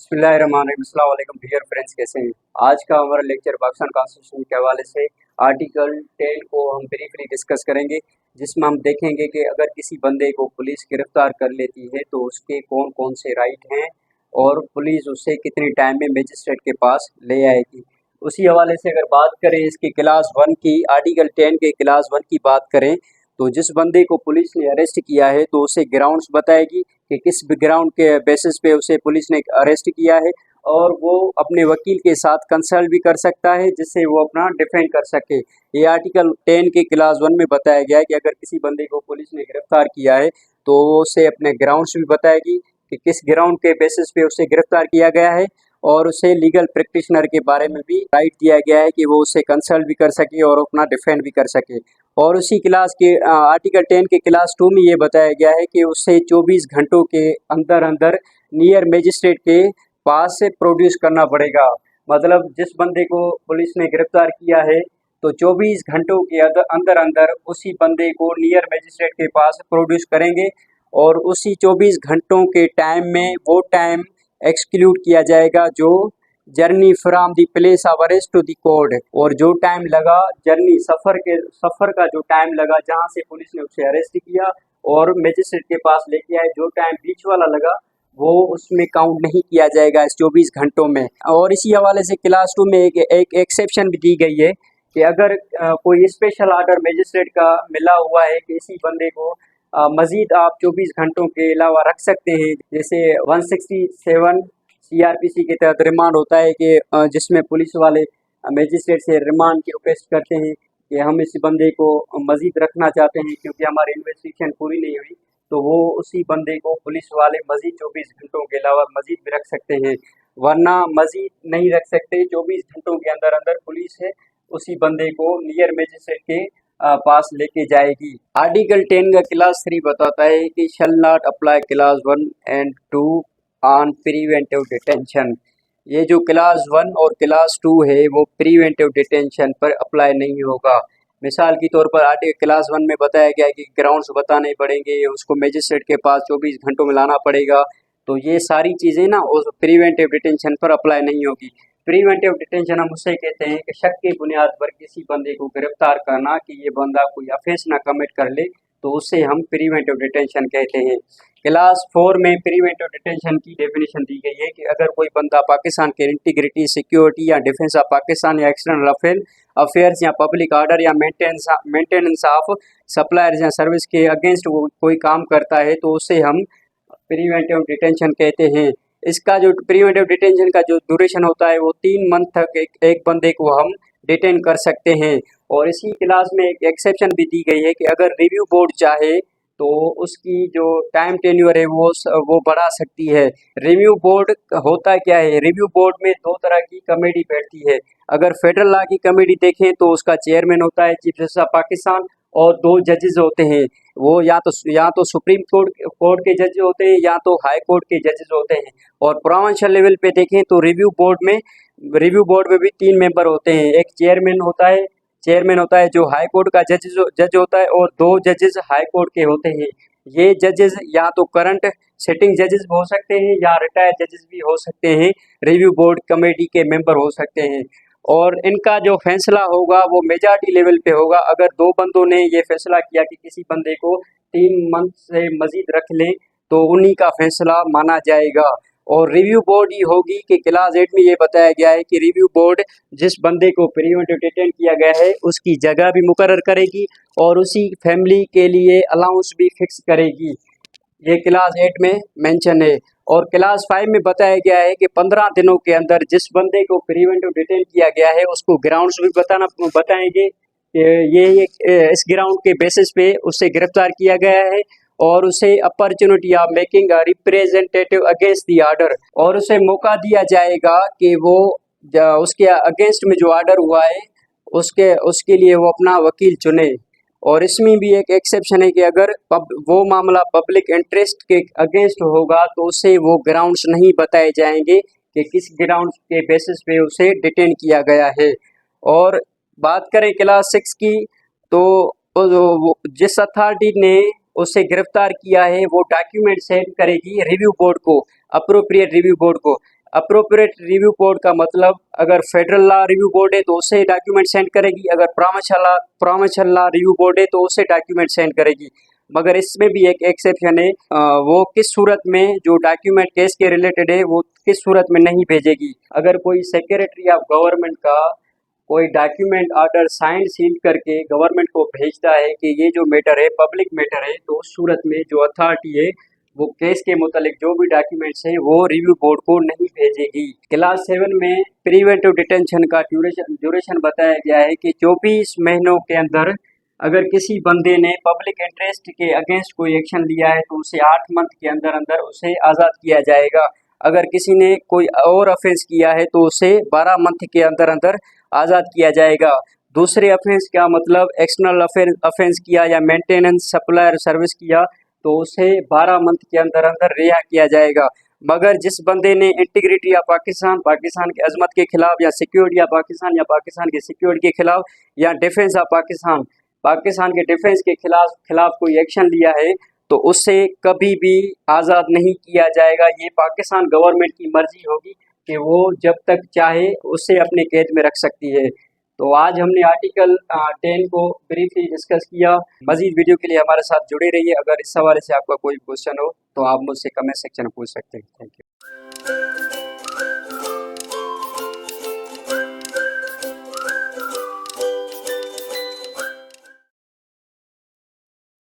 बिस्मिल्लाहिर्रहमानिर्रहीम। अस्सलाम वालेकुम डियर फ्रेंड्स, कैसे हैं? आज का हमारा लेक्चर पाकिस्तान कॉन्स्टिट्यूशन के हवाले से आर्टिकल 10 को हम ब्रीफली डिस्कस करेंगे, जिसमें हम देखेंगे कि अगर किसी बंदे को पुलिस गिरफ्तार कर लेती है तो उसके कौन कौन से राइट हैं और पुलिस उसे कितने टाइम में मजिस्ट्रेट के पास ले आएगी। उसी हवाले से अगर बात करें इसकी क्लास 1 की, आर्टिकल 10 के क्लास 1 की बात करें तो जिस बंदे को पुलिस ने अरेस्ट किया है तो उसे ग्राउंड्स बताएगी कि किस ग्राउंड के बेसिस पे उसे पुलिस ने अरेस्ट किया है, और वो अपने वकील के साथ कंसल्ट भी कर सकता है जिससे वो अपना डिफेंड कर सके। ये आर्टिकल 10 के क्लास 1 में बताया गया है कि अगर किसी बंदे को पुलिस ने गिरफ्तार किया है तो वो उसे अपने ग्राउंड्स भी बताएगी कि किस ग्राउंड के बेसिस पे उसे गिरफ्तार किया गया है, और उसे लीगल प्रैक्टिशनर के बारे में भी राइट दिया गया है कि वो उससे कंसल्ट भी कर सके और अपना डिफेंड भी कर सके। और उसी क्लास के आर्टिकल 10 के क्लास 2 में ये बताया गया है कि उससे 24 घंटों के अंदर अंदर नियर मजिस्ट्रेट के पास से प्रोड्यूस करना पड़ेगा। मतलब जिस बंदे को पुलिस ने गिरफ्तार किया है तो 24 घंटों के अंदर अंदर उसी बंदे को नियर मजिस्ट्रेट के पास प्रोड्यूस करेंगे, और उसी 24 घंटों के टाइम में वो टाइम एक्सक्लूड किया जाएगा जो journey from the place of arrest to the court, और जो टाइम लगा जर्नी सफ़र का जो टाइम लगा जहां से पुलिस ने उसे अरेस्ट किया और मजिस्ट्रेट के पास लेके आए, जो टाइम बीच वाला लगा वो उसमें काउंट नहीं किया जाएगा इस 24 घंटों में। और इसी हवाले से क्लास 2 में एक एक्सेप्शन भी दी गई है कि अगर कोई स्पेशल ऑर्डर मजिस्ट्रेट का मिला हुआ है कि इसी बंदे को मजीद आप 24 घंटों के अलावा रख सकते हैं, जैसे 167 सीआरपीसी के तहत रिमांड होता है कि जिसमें पुलिस वाले मजिस्ट्रेट से रिमांड की रिक्वेस्ट करते हैं कि हम इस बंदे को मजीद रखना चाहते हैं क्योंकि हमारी इन्वेस्टिगेशन पूरी नहीं हुई, तो वो उसी बंदे को पुलिस वाले मजीद 24 घंटों के अलावा मजीद भी रख सकते हैं, वरना मजीद नहीं रख सकते। 24 घंटों के अंदर अंदर पुलिस है उसी बंदे को नियर मजिस्ट्रेट के पास लेके जाएगी। आर्टिकल 10 का क्लास 3 बताता है कि shall not apply class 1 and 2 on preventive detention. ये जो क्लास 1 और क्लास 2 है वो प्रिवेंटिव डिटेंशन पर अप्लाई नहीं होगा। मिसाल के तौर पर आर्टिकल क्लास 1 में बताया गया है कि ग्राउंड्स बताने पड़ेंगे, उसको मजिस्ट्रेट के पास 24 घंटों में लाना पड़ेगा, तो ये सारी चीज़ें ना उस प्रिवेंटिव डिटेंशन पर अप्लाई नहीं होगी। प्रिवेंटिव डिटेंशन हम उसे कहते हैं कि शक की बुनियाद पर किसी बंदे को गिरफ्तार करना कि ये बंदा कोई ऑफेंस ना कमिट कर ले, तो उसे हम प्रिवेंटिव डिटेंशन कहते हैं। क्लास 4 में प्रिवेंटिव डिटेंशन की डेफिनेशन दी गई है कि अगर कोई बंदा पाकिस्तान के इंटीग्रिटी, सिक्योरिटी या डिफेंस ऑफ पाकिस्तान या एक्सटर्नल अफेयर्स या पब्लिक ऑर्डर या मेंटेनेंस ऑफ सप्लायर्स या सर्विस के अगेंस्ट वो कोई काम करता है तो उसे हम प्रिवेंटिव डिटेंशन कहते हैं। इसका जो प्रिवेंटिव डिटेंशन का जो ड्यूरेशन होता है वो 3 मंथ तक एक बंदे को हम डिटेन कर सकते हैं। और इसी क्लास में एक एक्सेप्शन भी दी गई है कि अगर रिव्यू बोर्ड चाहे तो उसकी जो टाइम टेन्योर है वो बढ़ा सकती है। रिव्यू बोर्ड होता क्या है? रिव्यू बोर्ड में 2 तरह की कमेटी बैठती है। अगर फेडरल लॉ की कमेटी देखें तो उसका चेयरमैन होता है चीफ जस्टिस ऑफ पाकिस्तान, और 2 जजेस होते हैं, वो या तो सुप्रीम कोर्ट के जज होते हैं या तो हाई कोर्ट के जजेस होते हैं। और प्रोविंशियल लेवल पे देखें तो रिव्यू बोर्ड में भी 3 मेंबर होते हैं। एक चेयरमैन होता है जो हाई कोर्ट का जज होता है, और 2 जजेस हाई कोर्ट के होते हैं। ये जजेस या तो करंट सिटिंग जजेस भी हो सकते हैं या रिटायर्ड जजेस भी हो सकते हैं, रिव्यू बोर्ड कमेटी के मेंबर हो सकते हैं। और इनका जो फैसला होगा वो मेजॉरिटी लेवल पे होगा। अगर 2 बंदों ने ये फैसला किया कि किसी बंदे को 3 मंथ से मजीद रख लें तो उन्हीं का फैसला माना जाएगा। और रिव्यू बोर्ड ही होगी कि क्लास 8 में ये बताया गया है कि रिव्यू बोर्ड जिस बंदे को प्रिवेंटिव डिटेन किया गया है उसकी जगह भी मुकर्रर करेगी और उसी फैमिली के लिए अलाउंस भी फिक्स करेगी। ये क्लास 8 में मेंशन है। और क्लास 5 में बताया गया है कि 15 दिनों के अंदर जिस बंदे को प्रिवेंटिव डिटेन किया गया है उसको ग्राउंड्स भी बताएंगे कि ये इस ग्राउंड के बेसिस पे उससे गिरफ्तार किया गया है, और उसे opportunity of making a representative against the order, और उसे मौका दिया जाएगा कि वो उसके अगेंस्ट में जो ऑर्डर हुआ है उसके लिए वो अपना वकील चुने। और इसमें भी एक एक्सेप्शन है कि अगर वो मामला पब्लिक इंटरेस्ट के अगेंस्ट होगा तो उसे वो ग्राउंड्स नहीं बताए जाएंगे कि किस ग्राउंड के बेसिस पे उसे डिटेन किया गया है। और बात करें क्लास 6 की तो जिस अथॉरिटी ने उसे गिरफ्तार किया है वो डॉक्यूमेंट सेंड करेगी रिव्यू बोर्ड को, अप्रोप्रिएट रिव्यू बोर्ड को। अप्रोप्रिएट रिव्यू बोर्ड का मतलब अगर फेडरल लॉ रिव्यू बोर्ड है तो उसे डॉक्यूमेंट सेंड करेगी, अगर प्रोविंशियल लॉ रिव्यू बोर्ड है तो उसे डॉक्यूमेंट सेंड करेगी। मगर इसमें भी एक एक्सेप्शन है, वो किस सूरत में जो डॉक्यूमेंट केस के रिलेटेड है वो किस सूरत में नहीं भेजेगी। अगर कोई सेक्रेटरी ऑफ गवर्नमेंट का कोई डॉक्यूमेंट ऑर्डर साइन सील करके गवर्नमेंट को भेजता है कि ये जो मैटर है पब्लिक मैटर है, तो उस सूरत में जो अथॉरिटी है वो केस के मुतालिक जो भी डॉक्यूमेंट्स हैं वो रिव्यू बोर्ड को नहीं भेजेगी। क्लास 7 में प्रिवेंटिव डिटेंशन का ड्यूरेशन बताया गया है कि 24 महीनों के अंदर अगर किसी बंदे ने पब्लिक इंटरेस्ट के अगेंस्ट कोई एक्शन लिया है तो उसे 8 मंथ के अंदर अंदर उसे आज़ाद किया जाएगा। अगर किसी ने कोई और ऑफेंस किया है तो उसे 12 मंथ के अंदर अंदर आज़ाद किया जाएगा। दूसरे ऑफेंस का मतलब एक्सटर्नल ऑफेंस किया या मेंटेनेंस सप्लायर सर्विस किया तो उसे 12 मंथ के अंदर अंदर रिहा किया जाएगा। मगर जिस बंदे ने इंटीग्रिटी या पाकिस्तान की अजमत के खिलाफ या सिक्योरिटी या पाकिस्तान की सिक्योरिटी के खिलाफ या डिफेंस ऑफ पाकिस्तान के डिफेंस के खिलाफ कोई एक्शन लिया है तो उससे कभी भी आज़ाद नहीं किया जाएगा। ये पाकिस्तान गवर्नमेंट की मर्जी होगी कि वो जब तक चाहे उसे अपने कैद में रख सकती है। तो आज हमने आर्टिकल 10 को ब्रीफली डिस्कस किया। मजीद वीडियो के लिए हमारे साथ जुड़े रहिए। अगर इस हवाले से आपका कोई क्वेश्चन हो तो आप मुझसे कमेंट सेक्शन में पूछ सकते हैं। Thank you.